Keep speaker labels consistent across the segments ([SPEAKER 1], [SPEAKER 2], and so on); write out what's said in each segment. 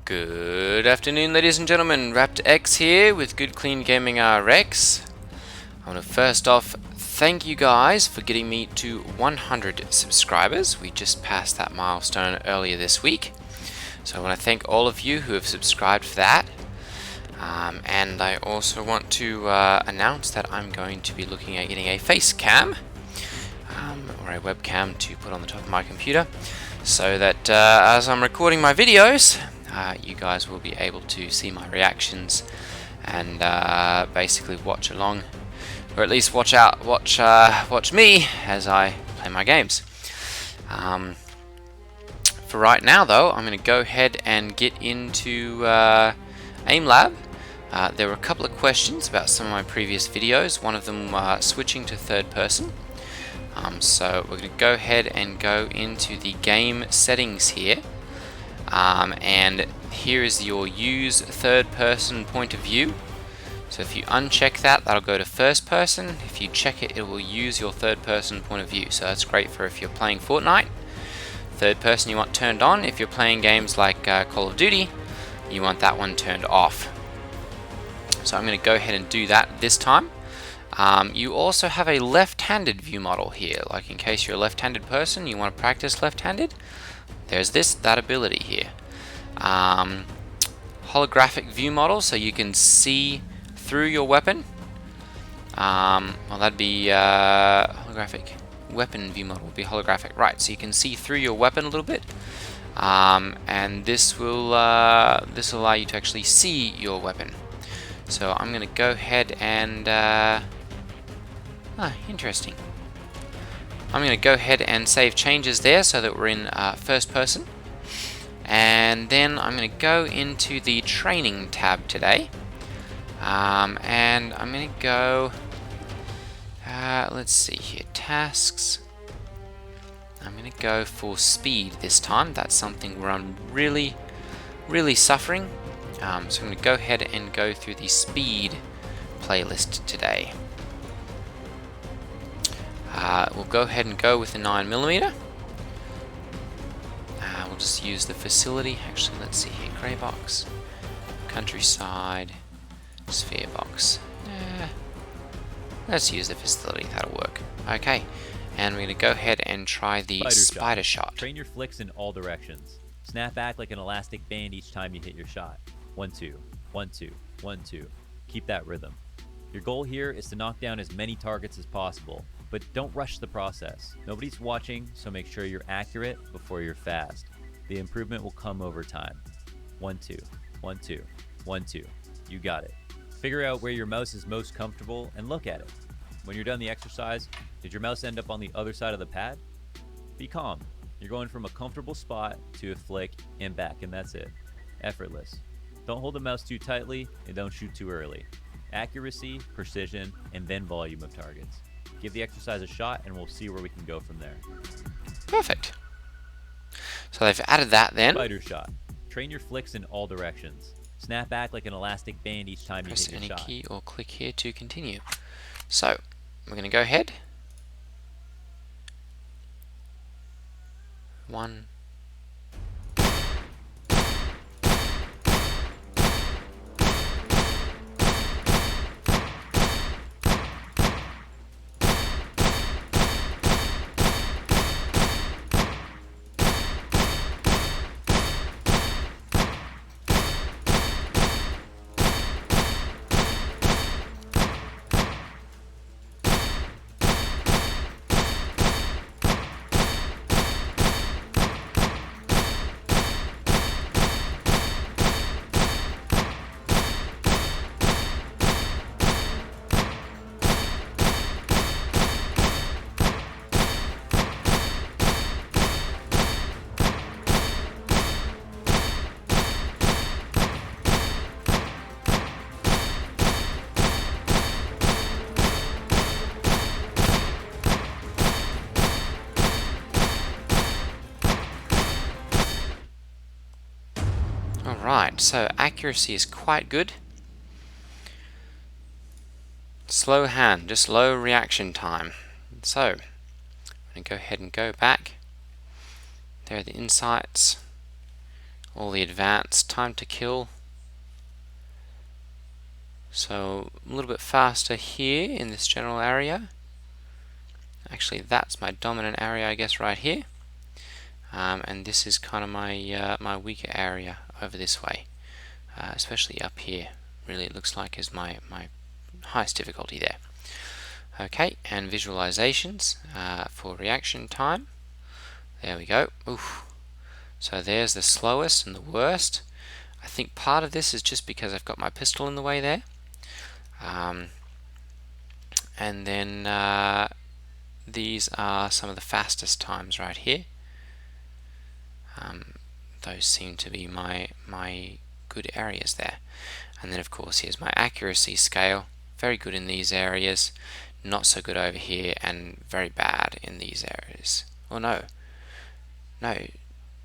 [SPEAKER 1] Good afternoon, ladies and gentlemen. Raptor X here with Good Clean Gaming RX. I want to first off thank you guys for getting me to 100 subscribers. We just passed that milestone earlier this week. So I want to thank all of you who have subscribed for that. And I also want to announce that I'm going to be looking at getting a face cam or a webcam to put on the top of my computer, so that as I'm recording my videos, you guys will be able to see my reactions and basically watch along, or at least watch me as I play my games. For right now, though, I'm going to go ahead and get into Aimlab. There were a couple of questions about some of my previous videos. One of them switching to third person. So we're going to go ahead and go into the game settings here. And here is your use third person point of view. So if you uncheck that, that'll go to first person. If you check it, it will use your third person point of view. So that's great for if you're playing Fortnite. Third person you want turned on. If you're playing games like Call of Duty, you want that one turned off. So I'm going to go ahead and do that this time. You also have a left-handed view model here, like in case you're a left-handed person, you want to practice left-handed. There's that ability here. Holographic view model, so you can see through your weapon. Well, that'd be holographic. Weapon view model would be holographic, right? So you can see through your weapon a little bit, and this will allow you to actually see your weapon. So I'm going to go ahead and interesting. I'm going to go ahead and save changes there so that we're in first person. And then I'm going to go into the training tab today. And I'm going to go, let's see here, tasks. I'm going to go for speed this time. That's something where I'm really suffering. So I'm going to go ahead and go through the speed playlist today. We'll go ahead and go with the 9mm. We'll just use the facility. Actually, let's see here. Grey box, countryside, sphere box. Let's use the facility. That'll work. Okay, and we're going to go ahead and try the spider shot.
[SPEAKER 2] Train your flicks in all directions. Snap back like an elastic band each time you hit your shot. 1 2 1 2 1 2. Keep that rhythm. Your goal here is to knock down as many targets as possible, but don't rush the process. Nobody's watching, so make sure you're accurate before you're fast. The improvement will come over time. 1 2 1 2 1 2. You got it. Figure out where your mouse is most comfortable and look at it. When you're done the exercise, did your mouse end up on the other side of the pad? Be calm. You're going from a comfortable spot to a flick and back, and that's it. Effortless. Don't hold the mouse too tightly and don't shoot too early. Accuracy, precision, and then volume of targets. Give the exercise a shot and we'll see where we can go from there.
[SPEAKER 1] Perfect. So they've added that then.
[SPEAKER 2] Spider shot. Train your flicks in all directions. Snap back like an elastic band each time you hit your shot.
[SPEAKER 1] Press any key or click here to continue. So we're going to go ahead. 1. Alright, so accuracy is quite good. Slow hand, just low reaction time. So, I'm going to go ahead and go back. There are the insights. all the advanced time to kill. So a little bit faster here in this general area. Actually, that's my dominant area, I guess, right here. And this is kind of my my weaker area over this way, especially up here. Really, it looks like is my highest difficulty there. Okay, and visualizations for reaction time. There we go. Oof. So there's the slowest and the worst. I think part of this is just because I've got my pistol in the way there. And then these are some of the fastest times right here. Those seem to be my good areas there. And then of course here's my accuracy scale. Very good in these areas, not so good over here, and very bad in these areas. Oh no.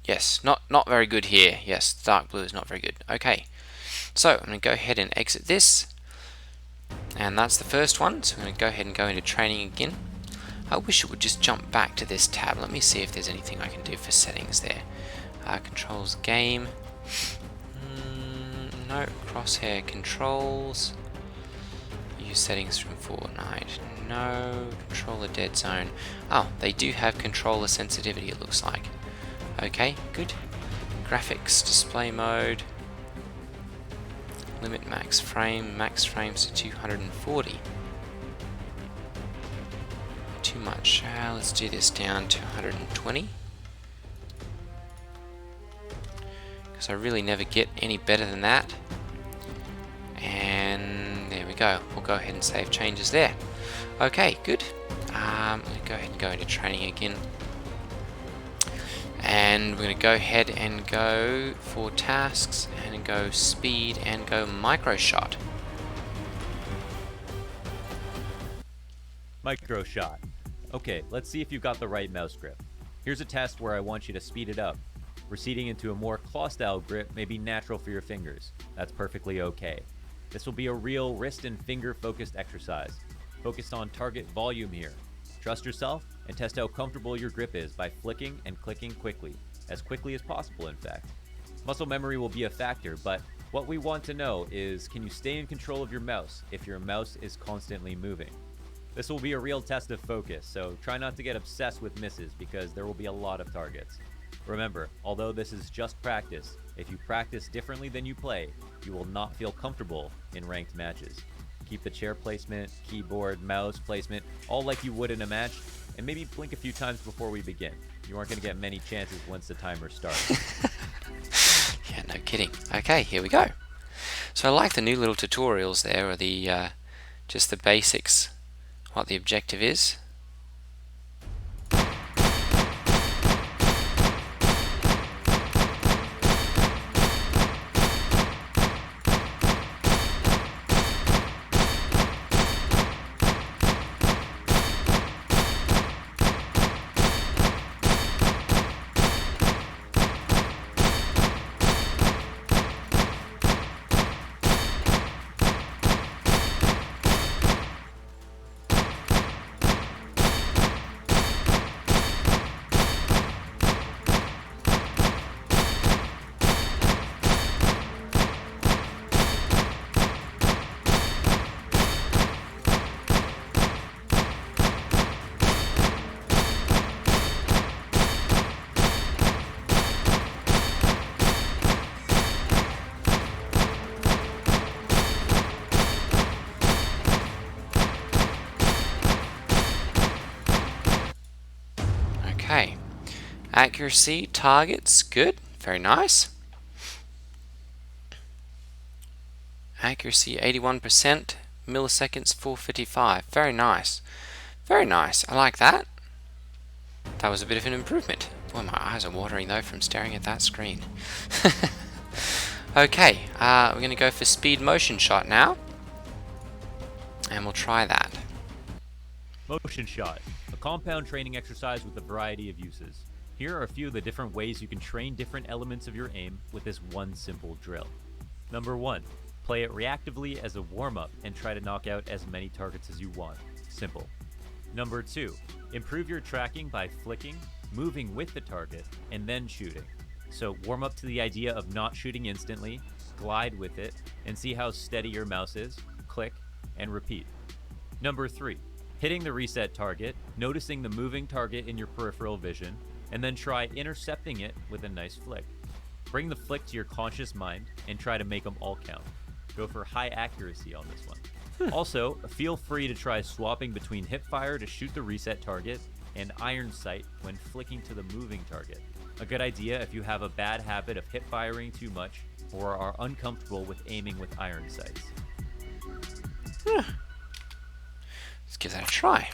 [SPEAKER 1] Yes, not very good here. Yes, dark blue is not very good. Okay, so I'm going to go ahead and exit this. And that's the first one, so I'm going to go ahead and go into training again. I wish it would just jump back to this tab. Let me see if there's anything I can do for settings there. Controls game. No, crosshair controls. Use settings from Fortnite. No, controller dead zone. Oh, they do have controller sensitivity, it looks like. Okay, good. Graphics, display mode. Limit max frames to 240. Too much. Let's do this down to 120. Because I really never get any better than that. And there we go. We'll go ahead and save changes there. Okay, good. Let me go ahead and go into training again. And we're going to go ahead and go for tasks and go speed and go Microshot.
[SPEAKER 2] Microshot. Okay, let's see if you've got the right mouse grip. Here's a test where I want you to speed it up. Receding into a more claw-style grip may be natural for your fingers. That's perfectly okay. This will be a real wrist and finger-focused exercise. Focused on target volume here. Trust yourself and test how comfortable your grip is by flicking and clicking quickly. As quickly as possible, in fact. Muscle memory will be a factor, but what we want to know is, can you stay in control of your mouse if your mouse is constantly moving? This will be a real test of focus, so try not to get obsessed with misses because there will be a lot of targets. Remember, although this is just practice, if you practice differently than you play, you will not feel comfortable in ranked matches. Keep the chair placement, keyboard, mouse placement, all like you would in a match, and maybe blink a few times before we begin. You aren't going to get many chances once the timer starts.
[SPEAKER 1] Yeah, no kidding. Okay, here we go. So I like the new little tutorials there, or the just the basics, what the objective is. Okay, accuracy, targets, good, very nice. Accuracy 81%, milliseconds 455, very nice. Very nice, I like that. That was a bit of an improvement. Boy, my eyes are watering though from staring at that screen. Okay, we're going to go for speed motion shot now. And we'll try that.
[SPEAKER 2] Motion shot, a compound training exercise with a variety of uses. Here are a few of the different ways you can train different elements of your aim with this one simple drill. Number 1, play it reactively as a warm-up and try to knock out as many targets as you want. Simple. Number 2, improve your tracking by flicking, moving with the target, and then shooting. So warm up to the idea of not shooting instantly, glide with it, and see how steady your mouse is. Click and repeat. Number 3, hitting the reset target, noticing the moving target in your peripheral vision, and then try intercepting it with a nice flick. Bring the flick to your conscious mind and try to make them all count. Go for high accuracy on this one. Also, feel free to try swapping between hipfire to shoot the reset target and iron sight when flicking to the moving target. A good idea if you have a bad habit of hip firing too much or are uncomfortable with aiming with iron sights.
[SPEAKER 1] Let's give that a try.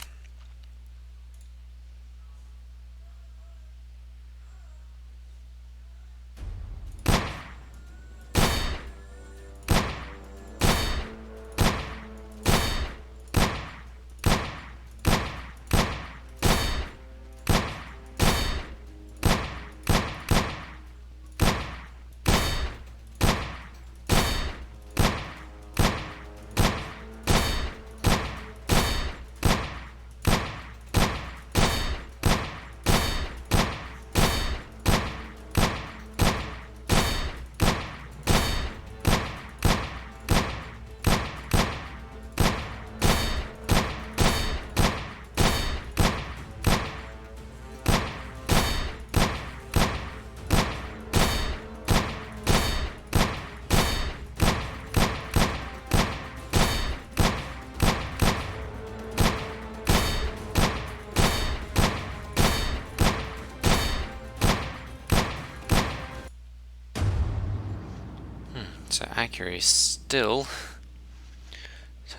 [SPEAKER 1] So accuracy is still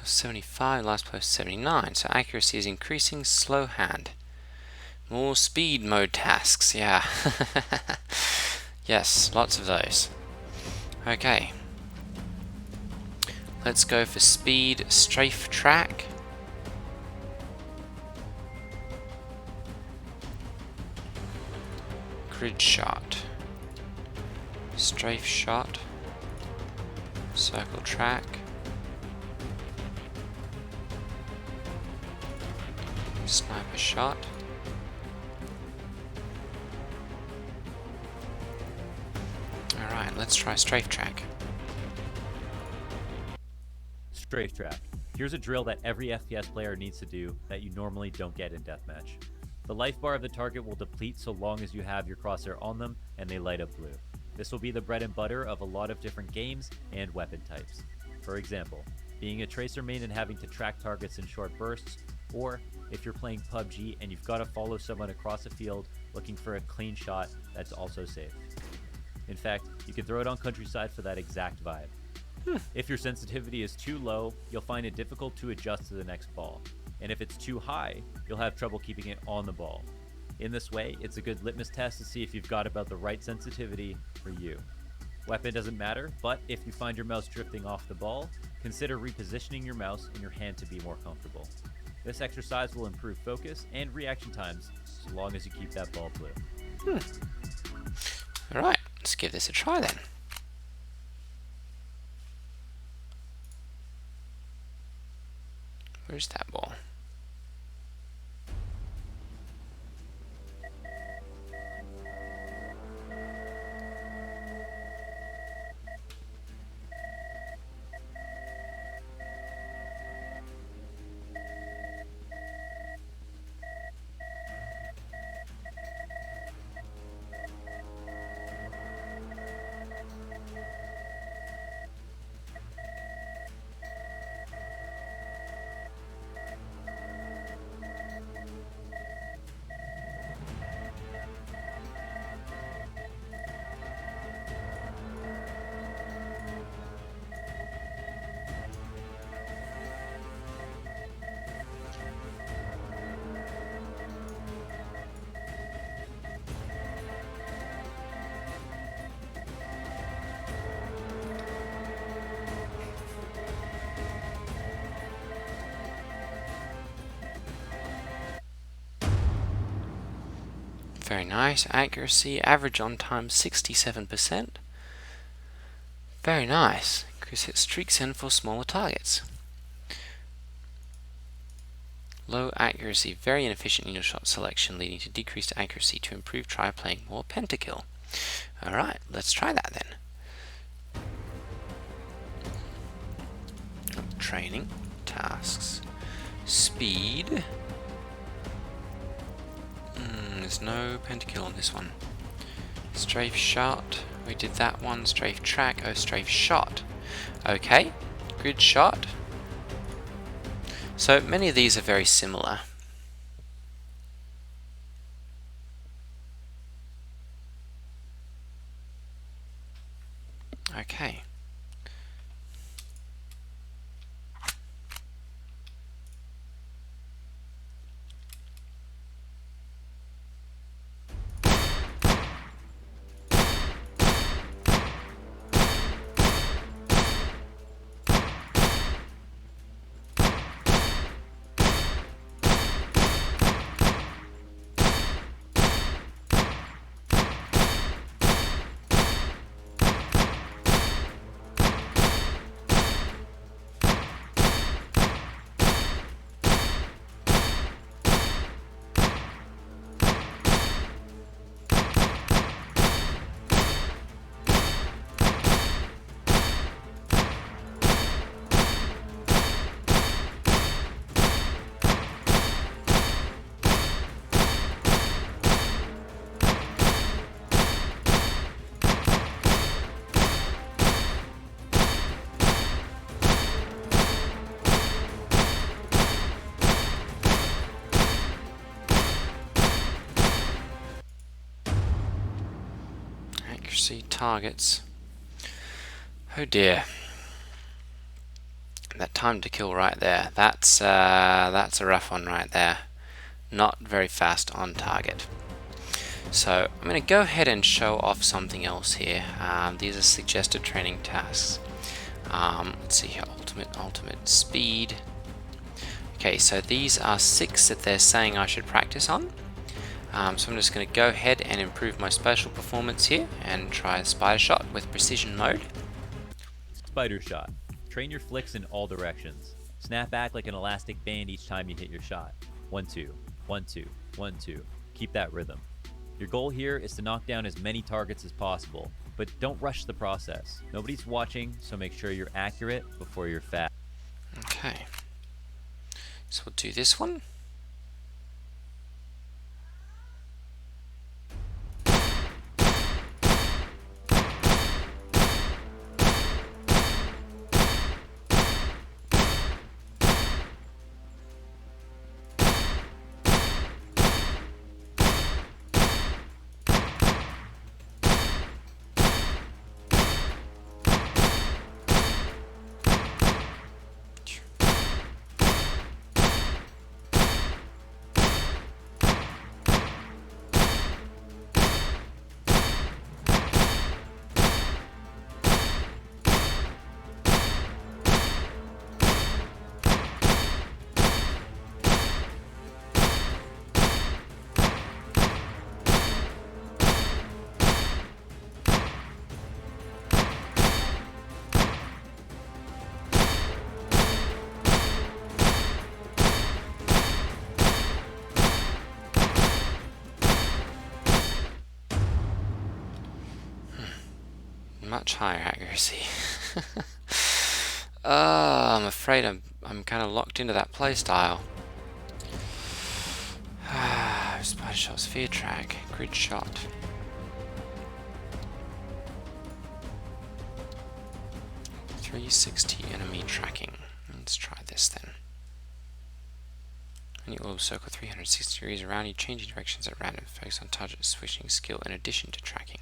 [SPEAKER 1] 75, last post 79. So accuracy is increasing, slow hand. More speed mode tasks, yeah. Yes, lots of those. Okay. Let's go for speed strafe track. Grid shot. Strafe shot. Circle track. Sniper shot. Alright, let's try strafe track.
[SPEAKER 2] Strafe track. Here's a drill that every FPS player needs to do that you normally don't get in deathmatch. The life bar of the target will deplete so long as you have your crosshair on them and they light up blue. This will be the bread and butter of a lot of different games and weapon types. For example, being a tracer main and having to track targets in short bursts, or if you're playing PUBG and you've got to follow someone across a field looking for a clean shot that's also safe. In fact, you can throw it on Countryside for that exact vibe. If your sensitivity is too low, you'll find it difficult to adjust to the next ball. And if it's too high, you'll have trouble keeping it on the ball. In this way, it's a good litmus test to see if you've got about the right sensitivity for you. Weapon doesn't matter, but if you find your mouse drifting off the ball, consider repositioning your mouse and your hand to be more comfortable. This exercise will improve focus and reaction times so long as you keep that ball blue.
[SPEAKER 1] Alright, let's give this a try then. Where's that ball? Very nice. Accuracy, average on time 67%. Very nice. Chris hit streaks in for smaller targets. Low accuracy, very inefficient needle shot selection leading to decreased accuracy. To improve, try playing more pentakill. Alright, let's try that then. Training, tasks, speed. There's no pentakill on this one. Strafe shot, we did that one. Strafe track, oh, strafe shot. Okay, grid shot. So many of these are very similar. Okay. Accuracy targets. Oh dear. That time to kill right there. That's a rough one right there. Not very fast on target. So I'm going to go ahead and show off something else here. These are suggested training tasks. Let's see here. Ultimate speed. Okay, so these are 6 that they're saying I should practice on. So I'm just going to go ahead and improve my spatial performance here and try spider shot with precision mode.
[SPEAKER 2] Spider shot. Train your flicks in all directions. Snap back like an elastic band each time you hit your shot. 1 2, 1 2, 1 2. Keep that rhythm. Your goal here is to knock down as many targets as possible, but don't rush the process. Nobody's watching, so make sure you're accurate before you're fast.
[SPEAKER 1] Okay. So we'll do this one. Much higher accuracy. I'm afraid I'm kind of locked into that playstyle. Spider shot, sphere track, grid shot. .360 enemy tracking. Let's try this then. When you will circle 360 degrees around you, changing directions at random. Focus on target switching skill in addition to tracking.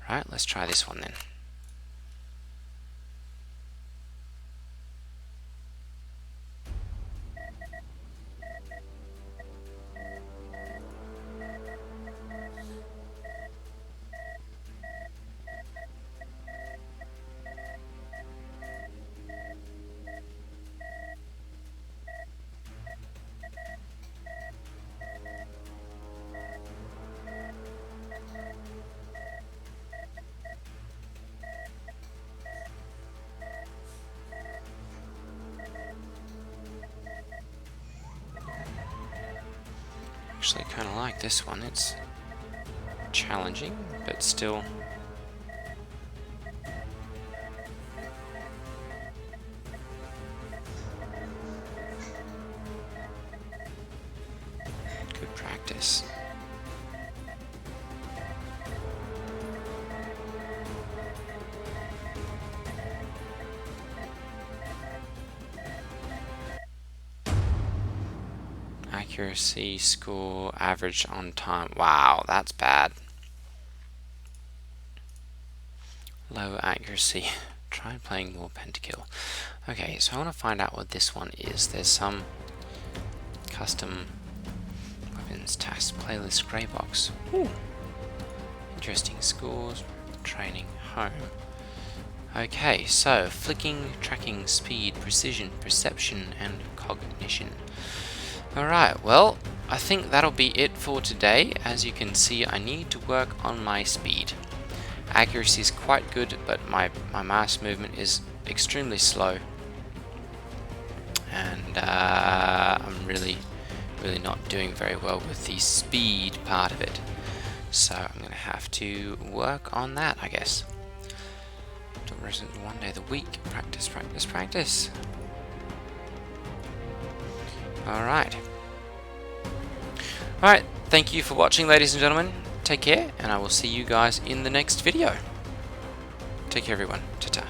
[SPEAKER 1] Right, let's try this one then. Actually kind of like this one. It's challenging, but still. Good practice. Accuracy score average on time. Wow, that's bad. Low accuracy. Try playing more pentakill. Okay, so I want to find out what this one is. There's some custom weapons task playlist grey box. Ooh. Interesting scores. Training home. Okay, so flicking, tracking, speed, precision, perception, and cognition. Alright, well, I think that'll be it for today. As you can see, I need to work on my speed. Accuracy is quite good, but my mouse movement is extremely slow. And I'm really not doing very well with the speed part of it. So I'm going to have to work on that, I guess. One day of the week. Practice, practice, practice. Alright. Alright, thank you for watching, ladies and gentlemen. Take care, and I will see you guys in the next video. Take care, everyone. Ta-ta.